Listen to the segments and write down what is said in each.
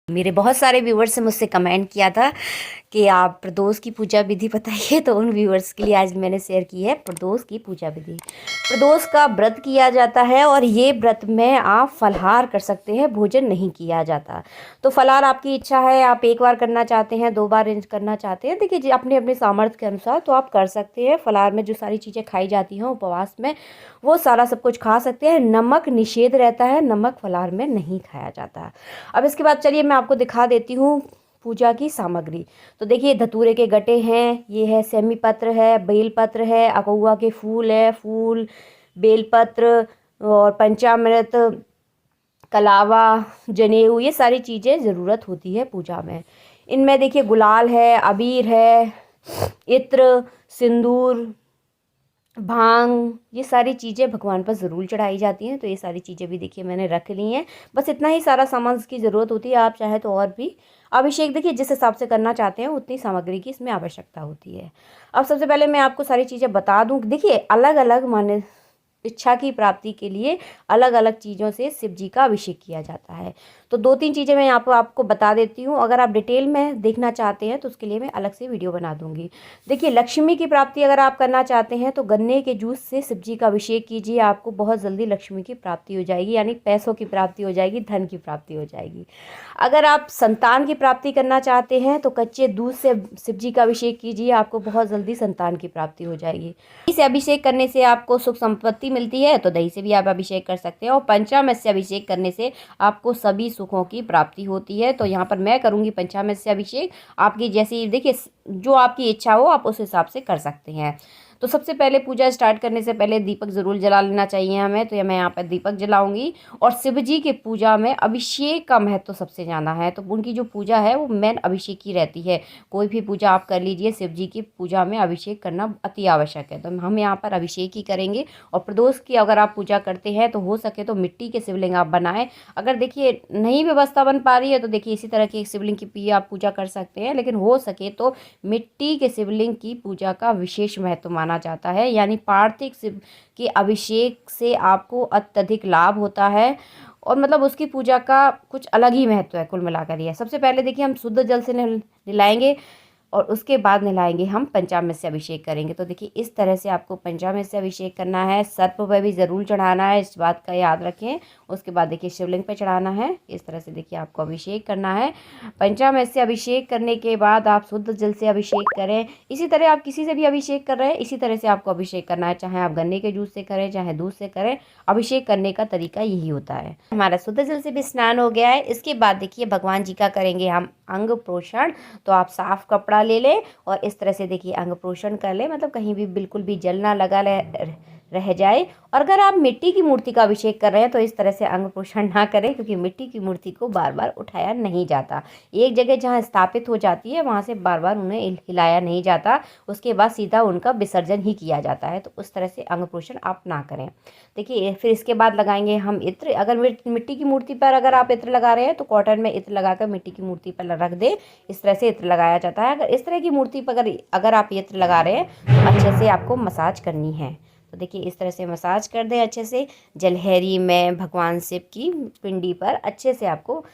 मेरे बहुत सारे व्यूवर्स ने मुझसे कमेंट किया था कि आप प्रदोष की पूजा विधि बताइए, तो उन व्यूवर्स के लिए आज मैंने शेयर की है प्रदोष की पूजा विधि। प्रदोष का व्रत किया जाता है और ये व्रत में आप फलाहार कर सकते हैं, भोजन नहीं किया जाता। तो फलाहार आपकी इच्छा है, आप एक बार करना चाहते हैं, 2 बार करना चाहते हैं, देखिए जी अपने अपने सामर्थ्य के अनुसार तो आप कर सकते हैं। फलाहार में जो सारी चीज़ें खाई जाती हैं उपवास में, वो सारा सब कुछ खा सकते हैं। नमक निषेध रहता है, नमक फलाहार में नहीं खाया जाता। अब इसके बाद चलिए मैं आपको दिखा देती हूँ पूजा की सामग्री। तो देखिए धतूरे के गट्टे हैं, ये है सेमी पत्र है, बेलपत्र है, अकौआ के फूल है, फूल, बेलपत्र और पंचामृत, कलावा, जनेऊ, ये सारी चीज़ें ज़रूरत होती है पूजा में। इनमें देखिए गुलाल है, अबीर है, इत्र, सिंदूर, भांग, ये सारी चीज़ें भगवान पर ज़रूर चढ़ाई जाती हैं। तो ये सारी चीज़ें भी देखिए मैंने रख ली हैं। बस इतना ही सारा सामान की ज़रूरत होती है। आप चाहे तो और भी अभिषेक देखिए जिस हिसाब से करना चाहते हैं उतनी सामग्री की इसमें आवश्यकता होती है। अब सबसे पहले मैं आपको सारी चीज़ें बता दूं। देखिए अलग अलग माने इच्छा की प्राप्ति के लिए अलग अलग चीज़ों से शिव जी का अभिषेक किया जाता है। तो 2-3 चीज़ें मैं यहाँ पर आपको बता देती हूँ। अगर आप डिटेल में देखना चाहते हैं तो उसके लिए मैं अलग से वीडियो बना दूँगी। देखिए लक्ष्मी की प्राप्ति अगर आप करना चाहते हैं तो गन्ने के जूस से शिव जी का अभिषेक कीजिए, आपको बहुत जल्दी लक्ष्मी की प्राप्ति हो जाएगी, यानी पैसों की प्राप्ति हो जाएगी, धन की प्राप्ति हो जाएगी। अगर आप संतान की प्राप्ति करना चाहते हैं तो कच्चे दूध से शिव जी का अभिषेक कीजिए, आपको बहुत जल्दी संतान की प्राप्ति हो जाएगी। दही से अभिषेक करने से आपको सुख संपत्ति मिलती है, तो दही से भी आप अभिषेक कर सकते हैं। और पंचामृत से अभिषेक करने से आपको सभी सुखों की प्राप्ति होती है। तो यहाँ पर मैं करूँगी पंचामृत से अभिषेक। आपकी जैसी देखिए जो आपकी इच्छा हो आप उस हिसाब से कर सकते हैं। तो सबसे पहले पूजा स्टार्ट करने से पहले दीपक ज़रूर जला लेना चाहिए हमें। तो मैं यहाँ पर दीपक जलाऊंगी। और शिव जी की पूजा में अभिषेक का महत्व सबसे ज़्यादा है। तो उनकी जो पूजा है वो मेन अभिषेक की रहती है। कोई भी पूजा आप कर लीजिए, शिव जी की पूजा में अभिषेक करना अति आवश्यक है। तो हम यहाँ पर अभिषेक ही करेंगे। और प्रदोष की अगर आप पूजा करते हैं तो हो सके तो मिट्टी के शिवलिंग आप बनाएं। अगर देखिए नहीं व्यवस्था बन पा रही है तो देखिए इसी तरह की एक शिवलिंग की भी आप पूजा कर सकते हैं, लेकिन हो सके तो मिट्टी के शिवलिंग की पूजा का विशेष महत्व माना जाता है। यानी पार्थिव शिव के अभिषेक से आपको अत्यधिक लाभ होता है और मतलब उसकी पूजा का कुछ अलग ही महत्व है। कुल मिलाकर ये सबसे पहले देखिए हम शुद्ध जल से नहलाएंगे और उसके बाद नहलाएंगे हम पंचामृत से अभिषेक करेंगे। तो देखिए इस तरह से आपको पंचामृत से अभिषेक करना है। सर्प पर भी ज़रूर चढ़ाना है, इस बात का याद रखें। उसके बाद देखिए शिवलिंग पे चढ़ाना है। इस तरह से देखिए आपको अभिषेक करना है। पंचामृत से अभिषेक करने के बाद आप शुद्ध जल से अभिषेक करें। इसी तरह आप किसी से भी अभिषेक कर रहे हैं, इसी तरह से आपको अभिषेक करना है, चाहे आप गन्ने के जूस से करें चाहे दूध से करें। अभिषेक करने का तरीका यही होता है। हमारा शुद्ध जल से भी स्नान हो गया है। इसके बाद देखिए भगवान जी का करेंगे हम अंग प्रोक्षण। तो आप साफ कपड़ा ले लें और इस तरह से देखिए अंग प्रोक्षण कर लें, मतलब कहीं भी बिल्कुल भी जल ना लगा रह जाए। और अगर आप मिट्टी की मूर्ति का अभिषेक कर रहे हैं तो इस तरह से अंग प्रोक्षण ना करें, क्योंकि मिट्टी की मूर्ति को बार बार उठाया नहीं जाता। एक जगह जहाँ स्थापित हो जाती है वहाँ से बार बार उन्हें हिलाया नहीं जाता, उसके बाद सीधा उनका विसर्जन ही किया जाता है। तो उस तरह से अंग प्रोक्षण आप ना करें। देखिए फिर इसके बाद लगाएंगे हम इत्र। अगर मिट्टी की मूर्ति पर अगर आप इत्र लगा रहे हैं तो कॉटन में इत्र लगाकर मिट्टी की मूर्ति पर रख दें। इस तरह से इत्र लगाया जाता है। अगर इस तरह की मूर्ति पर अगर आप इत्र लगा रहे हैं तो अच्छे से आपको मसाज करनी है। तो देखिए इस तरह से मसाज कर दें अच्छे से। जलहरी में भगवान शिव की पिंडी पर अच्छे से आपको,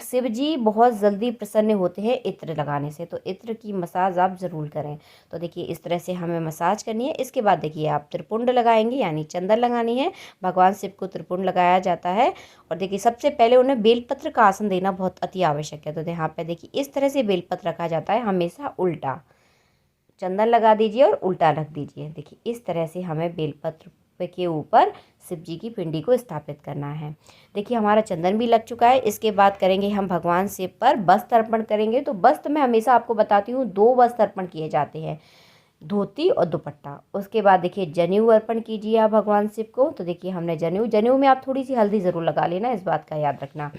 शिव जी बहुत जल्दी प्रसन्न होते हैं इत्र लगाने से, तो इत्र की मसाज आप ज़रूर करें। तो देखिए इस तरह से हमें मसाज करनी है। इसके बाद देखिए आप त्रिपुंड लगाएंगे, यानी चंदन लगानी है। भगवान शिव को त्रिपुंड लगाया जाता है। और देखिए सबसे पहले उन्हें बेलपत्र का आसन देना बहुत अति आवश्यक है। तो यहाँ पे देखिए इस तरह से बेलपत्र रखा जाता है, हमेशा उल्टा। चंदन लगा दीजिए और उल्टा रख दीजिए। देखिए इस तरह से हमें बेलपत्र के ऊपर शिव जी की पिंडी को स्थापित करना है। देखिए हमारा चंदन भी लग चुका है। इसके बाद करेंगे हम भगवान शिव पर वस्त्र अर्पण करेंगे। तो वस्त्र में हमेशा आपको बताती हूँ 2 वस्त्र अर्पण किए जाते हैं, धोती और दुपट्टा। उसके बाद देखिए जनेऊ अर्पण कीजिए आप भगवान शिव को। तो देखिए हमने जनेऊ में आप थोड़ी सी हल्दी ज़रूर लगा लेना, इस बात का याद रखना।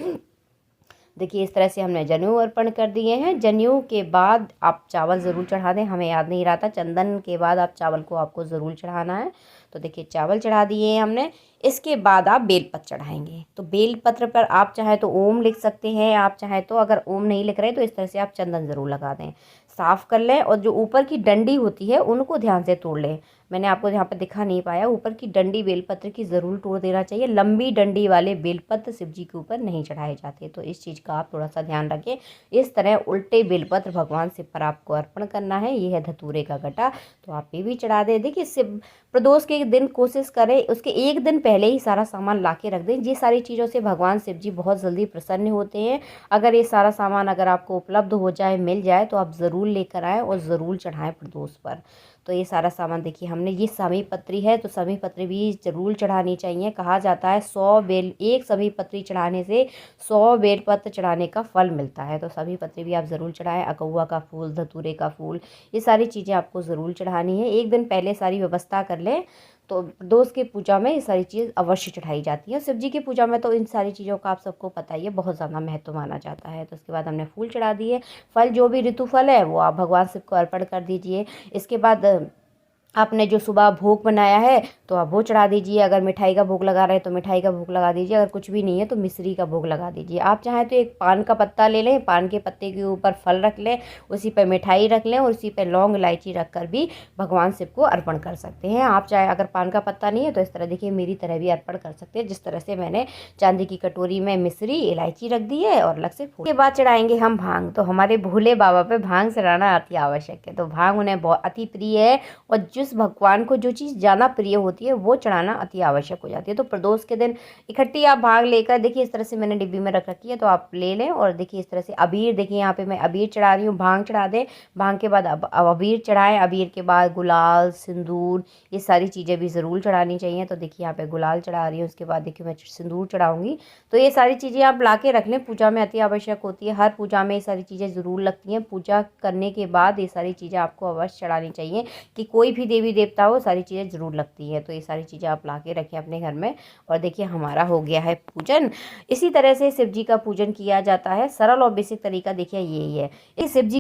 देखिए इस तरह से हमने जनेऊ अर्पण कर दिए हैं। जनेऊ के बाद आप चावल ज़रूर चढ़ा दें, हमें याद नहीं रहा था, चंदन के बाद आप चावल को आपको ज़रूर चढ़ाना है। तो देखिए चावल चढ़ा दिए हैं हमने। इसके बाद आप बेलपत्र चढ़ाएंगे। तो बेलपत्र पर आप चाहे तो ओम लिख सकते हैं, आप चाहे तो अगर ओम नहीं लिख रहे तो इस तरह से आप चंदन ज़रूर लगा दें। साफ़ कर लें और जो ऊपर की डंडी होती है उनको ध्यान से तोड़ लें। मैंने आपको यहाँ पर दिखा नहीं पाया, ऊपर की डंडी बेलपत्र की ज़रूर तोड़ देना चाहिए। लंबी डंडी वाले बेलपत्र शिव जी के ऊपर नहीं चढ़ाए जाते, तो इस चीज़ का आप थोड़ा सा ध्यान रखें। इस तरह उल्टे बेलपत्र भगवान शिव पर आपको अर्पण करना है। ये है धतूरे का गटा, तो आप ये भी चढ़ा दें। देखिए शिव प्रदोष के दिन कोशिश करें उसके एक दिन पहले ही सारा सामान ला के रख दें। ये सारी चीज़ों से भगवान शिव जी बहुत जल्दी प्रसन्न होते हैं। अगर ये सारा सामान अगर आपको उपलब्ध हो जाए, मिल जाए, तो आप ज़रूर लेकर आएँ और ज़रूर चढ़ाएँ प्रदोष पर। तो ये सारा सामान देखिए हमने, ये समी पत्री है, तो समी पत्री भी ज़रूर चढ़ानी चाहिए। कहा जाता है 100 बेल, एक समी पत्री चढ़ाने से 100 बेलपत्र चढ़ाने का फल मिलता है। तो समी पत्री भी आप ज़रूर चढ़ाएं। अकौआ का फूल, धतूरे का फूल, ये सारी चीज़ें आपको ज़रूर चढ़ानी है। एक दिन पहले सारी व्यवस्था कर लें, तो प्रदोष की पूजा में ये सारी चीज़ अवश्य चढ़ाई जाती है। शिव जी की पूजा में तो इन सारी चीज़ों का आप सबको पता ही है, बहुत ज़्यादा महत्व माना जाता है। तो उसके बाद हमने फूल चढ़ा दिए। फल, जो भी ऋतु फल है वो आप भगवान शिव को अर्पण कर दीजिए। इसके बाद आपने जो सुबह भोग बनाया है तो आप वो चढ़ा दीजिए। अगर मिठाई का भोग लगा रहे हैं तो मिठाई का भोग लगा दीजिए। अगर कुछ भी नहीं है तो मिश्री का भोग लगा दीजिए। आप चाहें तो एक पान का पत्ता ले लें, पान के पत्ते के ऊपर फल रख लें, उसी पर मिठाई रख लें और उसी पर लौंग इलायची रख कर भी भगवान शिव को अर्पण कर सकते हैं। आप चाहे अगर पान का पत्ता नहीं है तो इस तरह देखिए मेरी तरह भी अर्पण कर सकते हैं। जिस तरह से मैंने चांदी की कटोरी में मिश्री इलायची रख दी है और अलग से फूल। के बाद चढ़ाएंगे हम भांग। तो हमारे भोले बाबा पे भांग चढ़ाना अति आवश्यक है। तो भांग उन्हें बहुत अति प्रिय है और जिस भगवान को जो चीज़ ज़्यादा प्रिय होती है वो चढ़ाना अति आवश्यक हो जाती है। तो प्रदोष के दिन इकट्ठी आप भांग लेकर, देखिए इस तरह से मैंने डिब्बी में रख रखी है, तो आप ले लें। और देखिए इस तरह से अबीर, देखिए यहाँ पे मैं अबीर चढ़ा रही हूँ। भांग चढ़ा दें, भांग के बाद अब अबीर चढ़ाएं। अबीर के बाद गुलाल, सिंदूर, ये सारी चीज़ें भी ज़रूर चढ़ानी चाहिए। तो देखिए यहाँ पे गुलाल चढ़ा रही हूँ, उसके बाद देखिए मैं सिंदूर चढ़ाऊँगी। तो ये सारी चीज़ें आप ला के रख लें, पूजा में अति आवश्यक होती है। हर पूजा में ये सारी चीज़ें ज़रूर लगती हैं। पूजा करने के बाद ये सारी चीज़ें आपको अवश्य चढ़ानी चाहिए, कि कोई भी देवी देवता हो, सारी चीज़ें ज़रूर लगती हैं। तो ये सारी चीज़ें आप ला के रखें अपने घर में। और देखिए हमारा हो गया है पूजन। इसी तरह से शिव जी का पूजन किया जाता है। सरल और बेसिक तरीका देखिए यही है। इस शिव जी